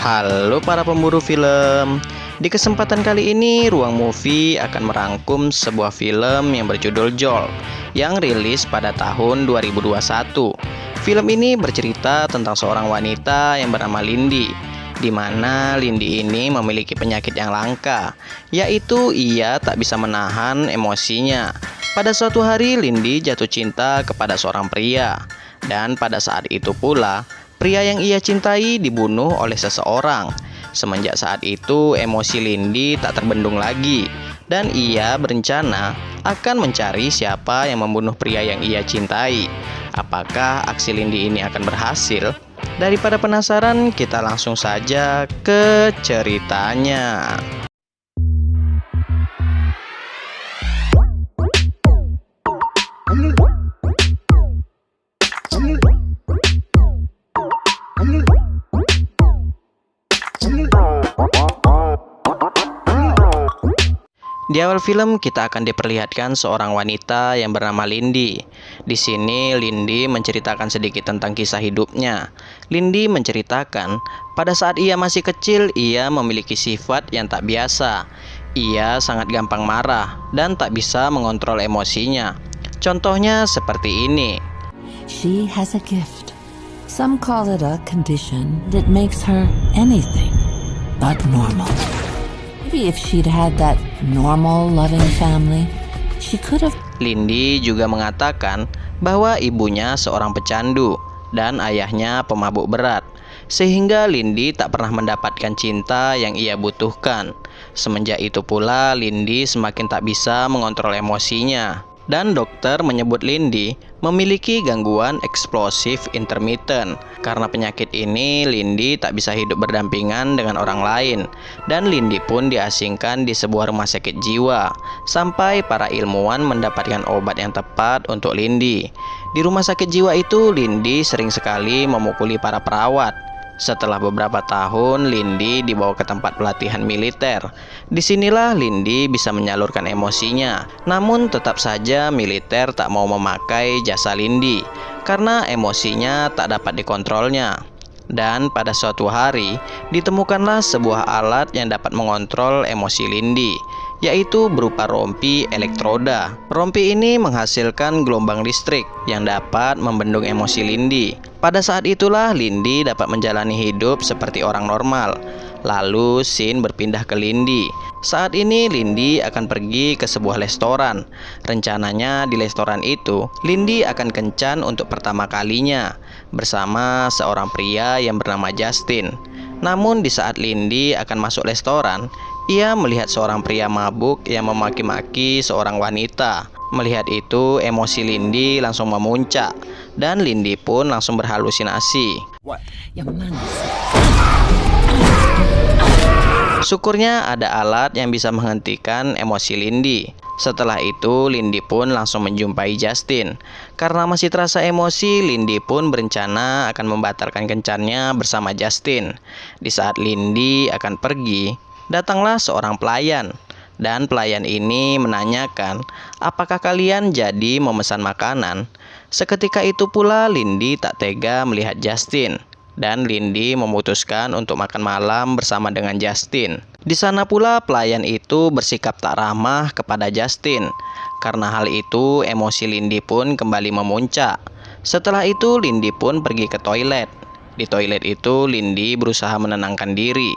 Halo para pemburu film. Di kesempatan kali ini Ruang Movie akan merangkum sebuah film yang berjudul Jolt yang rilis pada tahun 2021. Film ini bercerita tentang seorang wanita yang bernama Lindy, di mana Lindy ini memiliki penyakit yang langka, yaitu ia tak bisa menahan emosinya. Pada suatu hari Lindy jatuh cinta kepada seorang pria, dan pada saat itu pula pria yang ia cintai dibunuh oleh seseorang. Semenjak saat itu emosi Lindy tak terbendung lagi, dan ia berencana akan mencari siapa yang membunuh pria yang ia cintai. Apakah aksi Lindy ini akan berhasil? Daripada penasaran, kita langsung saja ke ceritanya. Di awal film kita akan diperlihatkan seorang wanita yang bernama Lindy. Di sini Lindy menceritakan sedikit tentang kisah hidupnya. Lindy menceritakan pada saat ia masih kecil ia memiliki sifat yang tak biasa. Ia sangat gampang marah dan tak bisa mengontrol emosinya. Contohnya seperti ini. She has a gift. Some call it a condition that makes her anything but normal. Maybe if she'd had that normal, loving family, she could have. Lindy juga mengatakan bahwa ibunya seorang pecandu dan ayahnya pemabuk berat, sehingga Lindy tak pernah mendapatkan cinta yang ia butuhkan. Semenjak itu pula Lindy semakin tak bisa mengontrol emosinya. Dan dokter menyebut Lindy memiliki gangguan eksplosif intermittent. Karena penyakit ini, Lindy tak bisa hidup berdampingan dengan orang lain. Dan Lindy pun diasingkan di sebuah rumah sakit jiwa, sampai para ilmuwan mendapatkan obat yang tepat untuk Lindy. Di rumah sakit jiwa itu, Lindy sering sekali memukuli para perawat. Setelah beberapa tahun, Lindy dibawa ke tempat pelatihan militer. Disinilah Lindy bisa menyalurkan emosinya. Namun tetap saja militer tak mau memakai jasa Lindy karena emosinya tak dapat dikontrolnya. Dan pada suatu hari, ditemukanlah sebuah alat yang dapat mengontrol emosi Lindy, yaitu berupa rompi elektroda. Rompi ini menghasilkan gelombang listrik yang dapat membendung emosi Lindy. Pada saat itulah Lindy dapat menjalani hidup seperti orang normal. Lalu scene berpindah ke Lindy. Saat ini Lindy akan pergi ke sebuah restoran. Rencananya di restoran itu Lindy akan kencan untuk pertama kalinya bersama seorang pria yang bernama Justin. Namun di saat Lindy akan masuk restoran, ia melihat seorang pria mabuk yang memaki-maki seorang wanita. Melihat itu, emosi Lindy langsung memuncak dan Lindy pun langsung berhalusinasi. Syukurnya ada alat yang bisa menghentikan emosi Lindy. Setelah itu, Lindy pun langsung menjumpai Justin. Karena masih terasa emosi, Lindy pun berencana akan membatalkan kencannya bersama Justin. Di saat Lindy akan pergi, datanglah seorang pelayan. Dan pelayan ini menanyakan, apakah kalian jadi memesan makanan? Seketika itu pula Lindy tak tega melihat Justin. Dan Lindy memutuskan untuk makan malam bersama dengan Justin. Di sana pula pelayan itu bersikap tak ramah kepada Justin. Karena hal itu emosi Lindy pun kembali memuncak. Setelah itu Lindy pun pergi ke toilet. Di toilet itu Lindy berusaha menenangkan diri.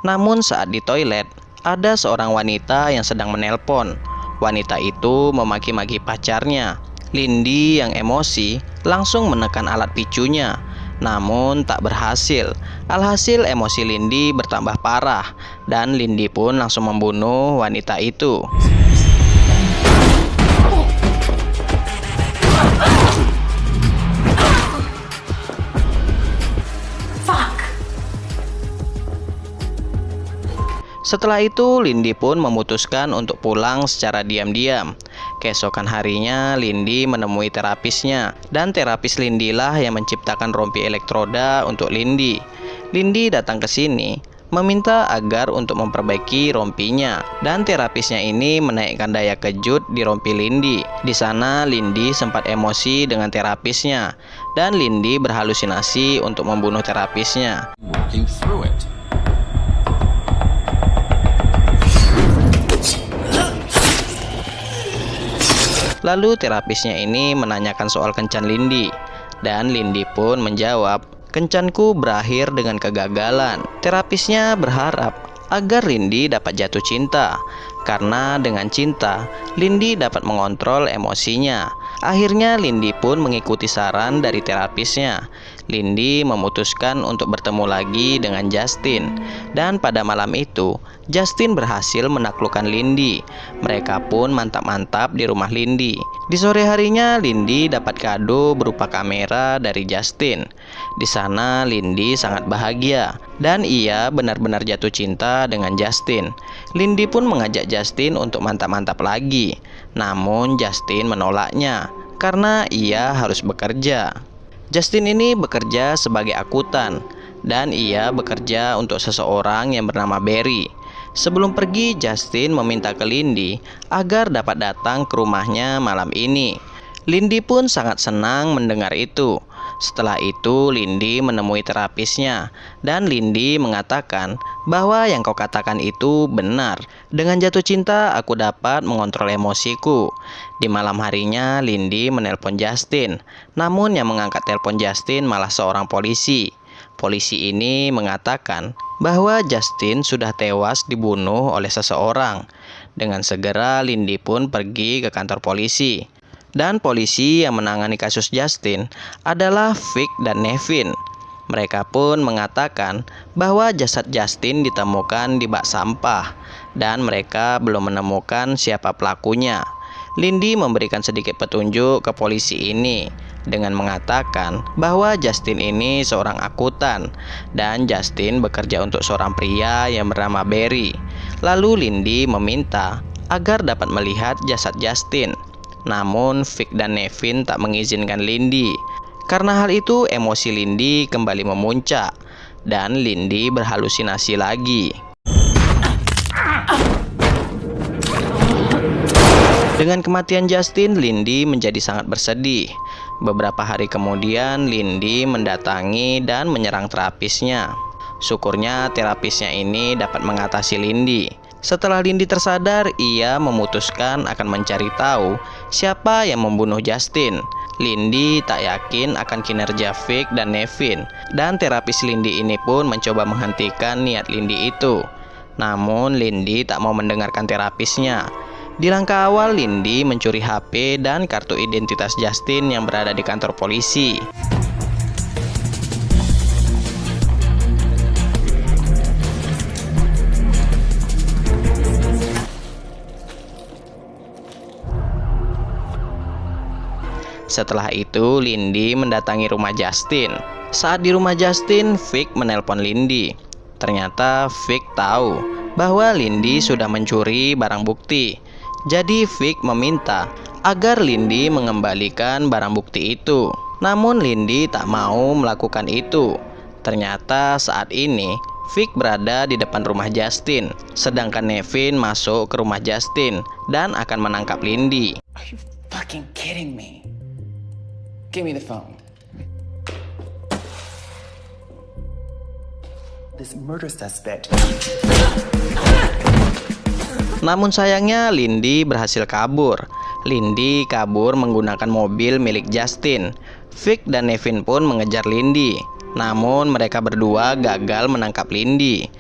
Namun saat di toilet ada seorang wanita yang sedang menelpon. Wanita itu memaki-maki pacarnya. Lindy yang emosi langsung menekan alat picunya. Namun tak berhasil. Alhasil emosi Lindy bertambah parah dan Lindy pun langsung membunuh wanita itu. Setelah itu, Lindy pun memutuskan untuk pulang secara diam-diam. Keesokan harinya, Lindy menemui terapisnya. Dan terapis Lindy lah yang menciptakan rompi elektroda untuk Lindy. Lindy datang ke sini, meminta agar untuk memperbaiki rompinya. Dan terapisnya ini menaikkan daya kejut di rompi Lindy. Di sana, Lindy sempat emosi dengan terapisnya. Dan Lindy berhalusinasi untuk membunuh terapisnya. Working through it. Lalu terapisnya ini menanyakan soal kencan Lindy, dan Lindy pun menjawab, "Kencanku berakhir dengan kegagalan." Terapisnya berharap agar Lindy dapat jatuh cinta, karena dengan cinta, Lindy dapat mengontrol emosinya. Akhirnya Lindy pun mengikuti saran dari terapisnya. Lindy memutuskan untuk bertemu lagi dengan Justin. Dan pada malam itu, Justin berhasil menaklukkan Lindy. Mereka pun mantap-mantap di rumah Lindy. Di sore harinya, Lindy dapat kado berupa kamera dari Justin. Di sana, Lindy sangat bahagia dan ia benar-benar jatuh cinta dengan Justin. Lindy pun mengajak Justin untuk mantap-mantap lagi. Namun Justin menolaknya karena ia harus bekerja. Justin ini bekerja sebagai akuntan dan ia bekerja untuk seseorang yang bernama Barry. Sebelum pergi, Justin meminta ke Lindy agar dapat datang ke rumahnya malam ini. Lindy pun sangat senang mendengar itu. Setelah itu, Lindy menemui terapisnya dan Lindy mengatakan bahwa yang kau katakan itu benar. Dengan jatuh cinta, aku dapat mengontrol emosiku. Di malam harinya, Lindy menelpon Justin. Namun yang mengangkat telepon Justin malah seorang polisi. Polisi ini mengatakan bahwa Justin sudah tewas dibunuh oleh seseorang. Dengan segera, Lindy pun pergi ke kantor polisi. Dan polisi yang menangani kasus Justin adalah Vic dan Nevin. Mereka pun mengatakan bahwa jasad Justin ditemukan di bak sampah dan mereka belum menemukan siapa pelakunya. Lindy memberikan sedikit petunjuk ke polisi ini dengan mengatakan bahwa Justin ini seorang akuntan dan Justin bekerja untuk seorang pria yang bernama Barry. Lalu Lindy meminta agar dapat melihat jasad Justin. Namun Vic dan Nevin tak mengizinkan Lindy. Karena hal itu emosi Lindy kembali memuncak dan Lindy berhalusinasi lagi. Dengan kematian Justin, Lindy menjadi sangat bersedih. Beberapa hari kemudian, Lindy mendatangi dan menyerang terapisnya. Syukurnya terapisnya ini dapat mengatasi Lindy. Setelah Lindy tersadar, ia memutuskan akan mencari tahu siapa yang membunuh Justin. Lindy tak yakin akan kinerja Vic dan Nevin, dan terapis Lindy ini pun mencoba menghentikan niat Lindy itu. Namun Lindy tak mau mendengarkan terapisnya. Di langkah awal, Lindy mencuri HP dan kartu identitas Justin yang berada di kantor polisi. Setelah itu, Lindy mendatangi rumah Justin. Saat di rumah Justin, Vic menelpon Lindy. Ternyata Vic tahu bahwa Lindy sudah mencuri barang bukti. Jadi Vic meminta agar Lindy mengembalikan barang bukti itu. Namun Lindy tak mau melakukan itu. Ternyata saat ini Vic berada di depan rumah Justin, sedangkan Nevin masuk ke rumah Justin dan akan menangkap Lindy. Are you fucking kidding me? Give me the phone. This murder suspect. Namun sayangnya Lindy berhasil kabur. Lindy kabur menggunakan mobil milik Justin. Vic dan Nevin pun mengejar Lindy. Namun mereka berdua gagal menangkap Lindy.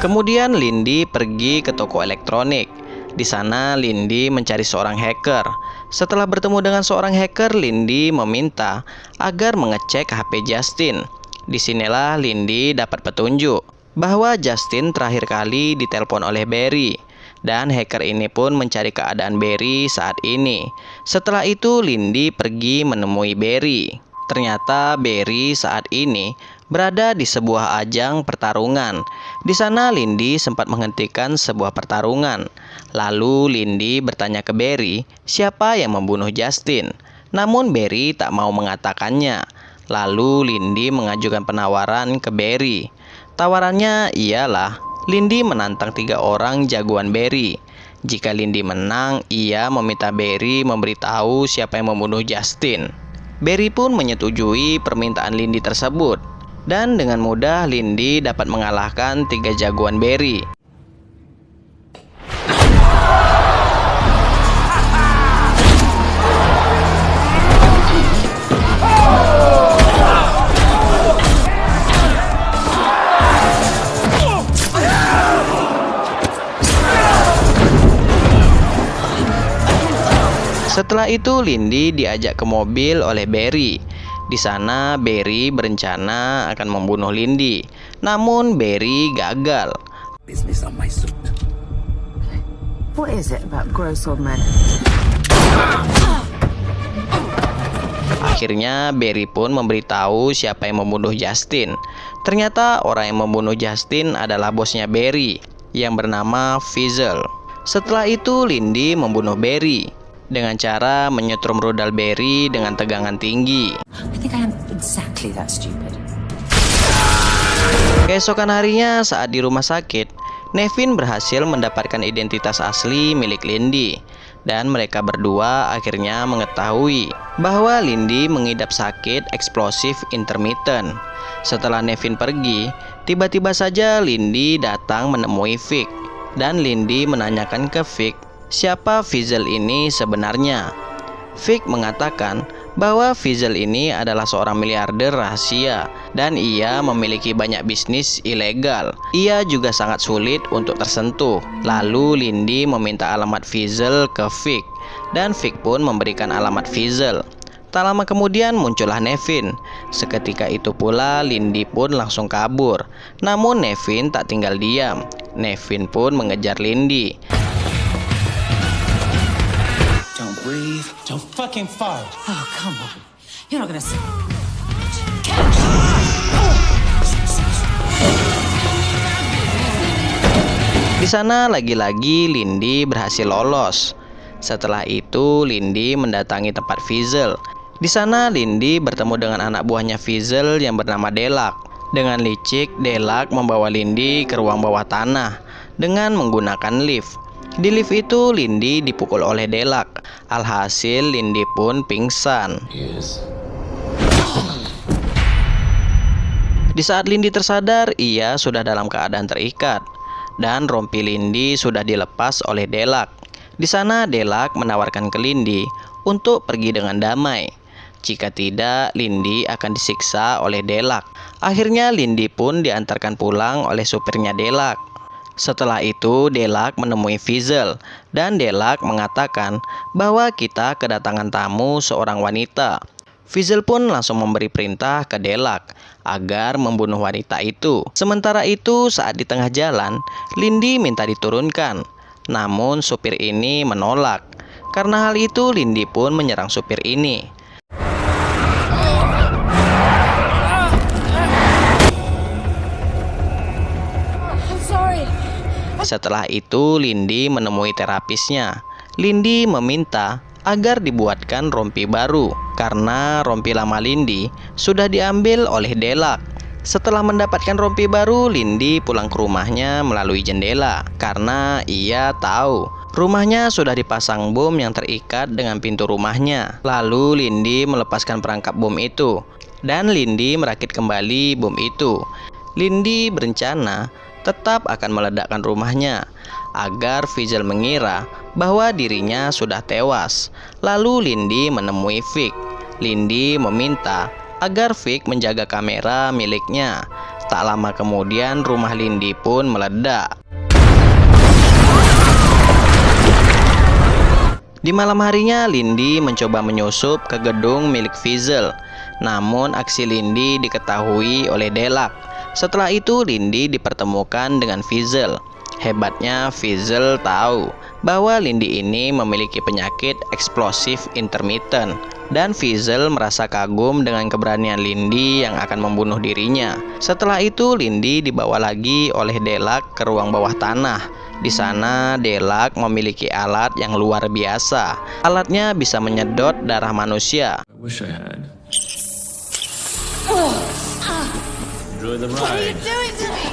Kemudian Lindy pergi ke toko elektronik. Di sana Lindy mencari seorang hacker. Setelah bertemu dengan seorang hacker, Lindy meminta agar mengecek HP Justin. Disinilah Lindy dapat petunjuk bahwa Justin terakhir kali ditelepon oleh Barry. Dan hacker ini pun mencari keadaan Barry saat ini. Setelah itu Lindy pergi menemui Barry. Ternyata Barry saat ini berada di sebuah ajang pertarungan. Di sana Lindy sempat menghentikan sebuah pertarungan. Lalu Lindy bertanya ke Barry siapa yang membunuh Justin. Namun Barry tak mau mengatakannya. Lalu Lindy mengajukan penawaran ke Barry. Tawarannya ialah Lindy menantang 3 orang jagoan Barry. Jika Lindy menang, ia meminta Barry memberitahu siapa yang membunuh Justin. Barry pun menyetujui permintaan Lindy tersebut, dan dengan mudah Lindy dapat mengalahkan 3 jagoan Barry. Setelah itu Lindy diajak ke mobil oleh Barry. Di sana Barry berencana akan membunuh Lindy, namun Barry gagal. Business on my suit. What is it about gross old men? Akhirnya Barry pun memberitahu siapa yang membunuh Justin. Ternyata orang yang membunuh Justin adalah bosnya Barry yang bernama Fizzle. Setelah itu Lindy membunuh Barry dengan cara menyetrum rudal Barry dengan tegangan tinggi. I think I am exactly that stupid. Keesokan harinya saat di rumah sakit, Nevin berhasil mendapatkan identitas asli milik Lindy. Dan mereka berdua akhirnya mengetahui bahwa Lindy mengidap sakit eksplosif intermittent. Setelah Nevin pergi, tiba-tiba saja Lindy datang menemui Vic. Dan Lindy menanyakan ke Vic siapa Fizzle ini sebenarnya. Vic mengatakan bahwa Fizzle ini adalah seorang miliarder rahasia dan ia memiliki banyak bisnis ilegal. Ia juga sangat sulit untuk tersentuh. Lalu Lindy meminta alamat Fizzle ke Vic dan Vic pun memberikan alamat Fizzle. Tak lama kemudian muncullah Nevin. Seketika itu pula Lindy pun langsung kabur. Namun Nevin tak tinggal diam. Nevin pun mengejar Lindy. Don't breathe. Don't fucking fart. Oh, come on. You're not gonna say. Di sana lagi-lagi Lindy berhasil lolos. Setelah itu Lindy mendatangi tempat Fizzle. Di sana Lindy bertemu dengan anak buahnya Fizzle yang bernama Delak. Dengan licik, Delak membawa Lindy ke ruang bawah tanah dengan menggunakan lift. Di lift itu Lindy dipukul oleh Delak. Alhasil Lindy pun pingsan. Di saat Lindy tersadar, ia sudah dalam keadaan terikat dan rompi Lindy sudah dilepas oleh Delak. Di sana Delak menawarkan ke Lindy untuk pergi dengan damai. Jika tidak, Lindy akan disiksa oleh Delak. Akhirnya Lindy pun diantarkan pulang oleh supirnya Delak. Setelah itu Delak menemui Fizzle dan Delak mengatakan bahwa kita kedatangan tamu seorang wanita. Fizzle pun langsung memberi perintah ke Delak agar membunuh wanita itu. Sementara itu saat di tengah jalan, Lindy minta diturunkan. Namun supir ini menolak. Karena hal itu Lindy pun menyerang supir ini. Setelah itu Lindy menemui terapisnya. Lindy meminta agar dibuatkan rompi baru karena rompi lama Lindy sudah diambil oleh Delak. Setelah mendapatkan rompi baru, Lindy pulang ke rumahnya melalui jendela karena ia tahu rumahnya sudah dipasang bom yang terikat dengan pintu rumahnya. Lalu Lindy melepaskan perangkap bom itu dan Lindy merakit kembali bom itu. Lindy berencana tetap akan meledakkan rumahnya agar Fizzle mengira bahwa dirinya sudah tewas. Lalu Lindy menemui Vic. Lindy meminta agar Vic menjaga kamera miliknya. Tak lama kemudian rumah Lindy pun meledak. Di malam harinya Lindy mencoba menyusup ke gedung milik Fizzle. Namun aksi Lindy diketahui oleh Delak. Setelah itu Lindy dipertemukan dengan Fizzle. Hebatnya Fizzle tahu bahwa Lindy ini memiliki penyakit eksplosif intermittent. Dan Fizzle merasa kagum dengan keberanian Lindy yang akan membunuh dirinya. Setelah itu Lindy dibawa lagi oleh Delak ke ruang bawah tanah. Di sana Delak memiliki alat yang luar biasa. Alatnya bisa menyedot darah manusia. I wish I had. Enjoy the ride. What are you doing to me?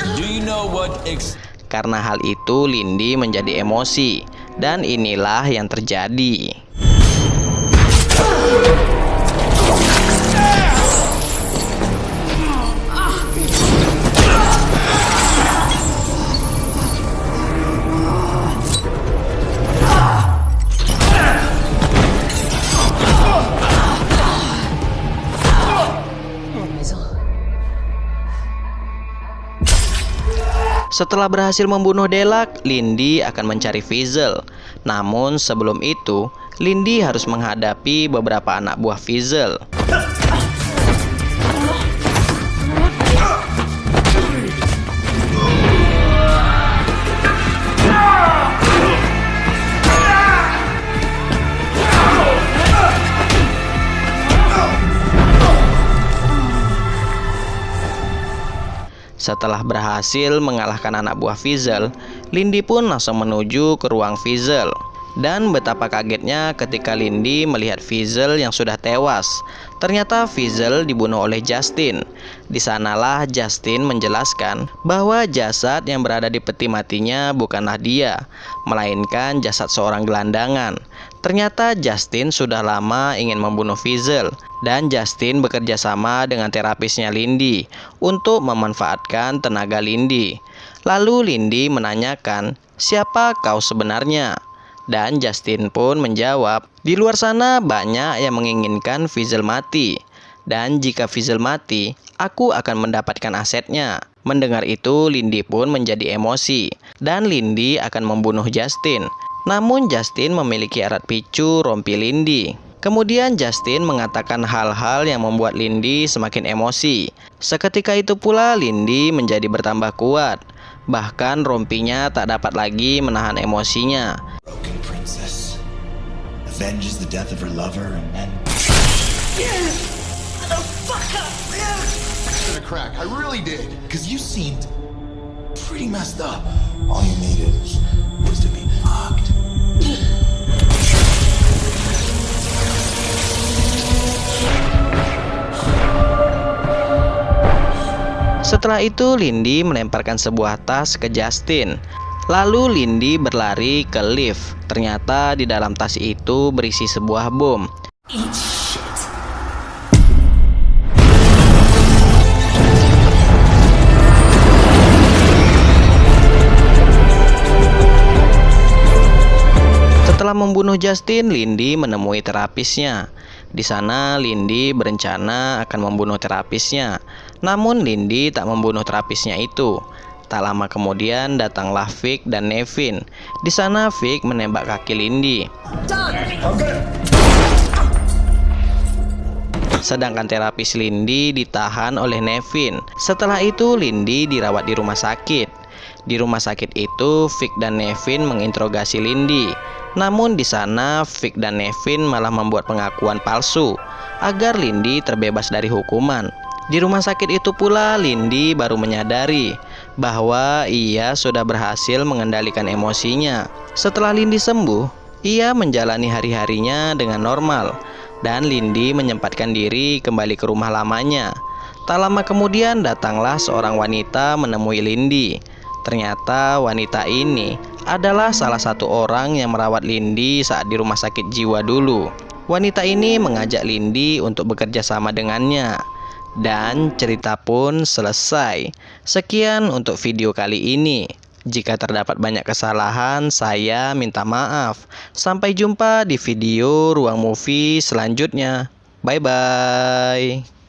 Do you know what Karena hal itu Lindy menjadi emosi, dan inilah yang terjadi. Setelah berhasil membunuh Delak, Lindy akan mencari Fizzle. Namun sebelum itu, Lindy harus menghadapi beberapa anak buah Fizzle. Setelah berhasil mengalahkan anak buah Fizzle, Lindy pun langsung menuju ke ruang Fizzle. Dan betapa kagetnya ketika Lindy melihat Fizzle yang sudah tewas. Ternyata Fizzle dibunuh oleh Justin. Di sanalah Justin menjelaskan bahwa jasad yang berada di peti matinya bukanlah dia, melainkan jasad seorang gelandangan. Ternyata Justin sudah lama ingin membunuh Fizzle, dan Justin bekerja sama dengan terapisnya Lindy untuk memanfaatkan tenaga Lindy. Lalu Lindy menanyakan, "Siapa kau sebenarnya?" Dan Justin pun menjawab, "Di luar sana banyak yang menginginkan Fizzle mati. Dan jika Fizzle mati, aku akan mendapatkan asetnya." Mendengar itu, Lindy pun menjadi emosi, dan Lindy akan membunuh Justin. Namun Justin memiliki erat picu rompi Lindy. Kemudian Justin mengatakan hal-hal yang membuat Lindy semakin emosi. Seketika itu pula Lindy menjadi bertambah kuat. Bahkan rompinya tak dapat lagi menahan emosinya. Broken princess avenges the death of her lover and then A crack. I really did. because you seemed pretty messed up. All you needed was to be fucked. Setelah itu Lindy melemparkan sebuah tas ke Justin. Lalu Lindy berlari ke lift. Ternyata di dalam tas itu berisi sebuah bom. Setelah membunuh Justin, Lindy menemui terapisnya. Di sana Lindy berencana akan membunuh terapisnya. Namun Lindy tak membunuh terapisnya itu. Tak lama kemudian datanglah Vic dan Nevin. Di sana Vic menembak kaki Lindy. Sedangkan terapis Lindy ditahan oleh Nevin. Setelah itu Lindy dirawat di rumah sakit. Di rumah sakit itu Vic dan Nevin menginterogasi Lindy. Namun di sana Vic dan Nevin malah membuat pengakuan palsu agar Lindy terbebas dari hukuman. Di rumah sakit itu pula Lindy baru menyadari bahwa ia sudah berhasil mengendalikan emosinya. Setelah Lindy sembuh, ia menjalani hari-harinya dengan normal, dan Lindy menyempatkan diri kembali ke rumah lamanya. Tak lama kemudian datanglah seorang wanita menemui Lindy. Ternyata wanita ini adalah salah satu orang yang merawat Lindy saat di rumah sakit jiwa dulu. Wanita ini mengajak Lindy untuk bekerja sama dengannya. Dan cerita pun selesai. Sekian untuk video kali ini. Jika terdapat banyak kesalahan, saya minta maaf. Sampai jumpa di video Ruang Movie selanjutnya. Bye-bye.